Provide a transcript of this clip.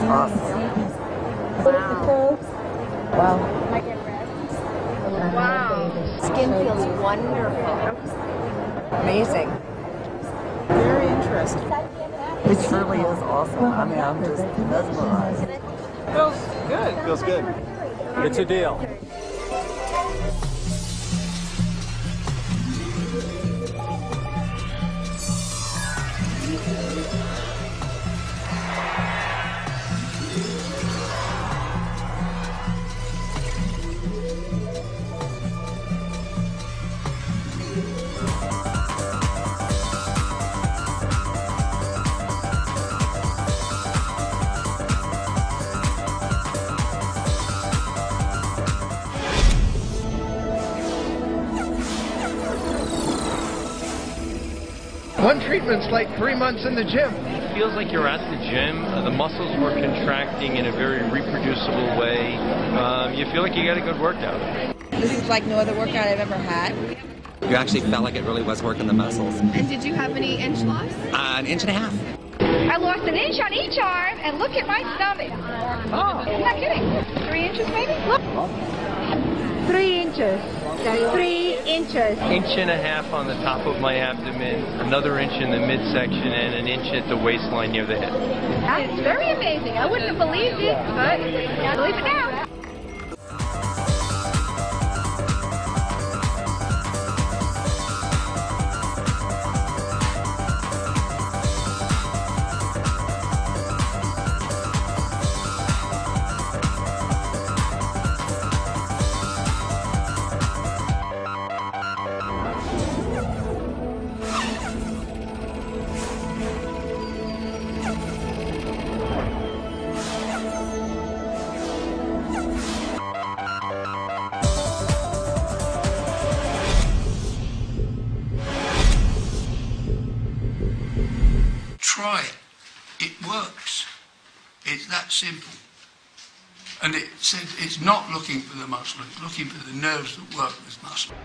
awesome. Wow. Wow. Skin feels wonderful. Amazing. Very interesting. It truly is awesome. I mean, I'm just mesmerized. Feels good. Feels good. It's a deal. One treatment's like 3 months in the gym. It feels like you're at the gym. The muscles were contracting in a very reproducible way. You feel like you got a good workout. This is like no other workout I've ever had. You actually felt like it really was working the muscles. And did you have any inch loss? An inch and a half. I lost an inch on each arm, and look at my stomach. Oh, I'm not kidding. 3 inches maybe? Look. 3 inches. 3 inches. Inch and a half on the top of my abdomen, another inch in the midsection, and an inch at the waistline near the hip. It's very amazing. I wouldn't have believed it, but I believe it now. Try it. It works. It's that simple. And it said it's not looking for the muscle, it's looking for the nerves that work with muscle.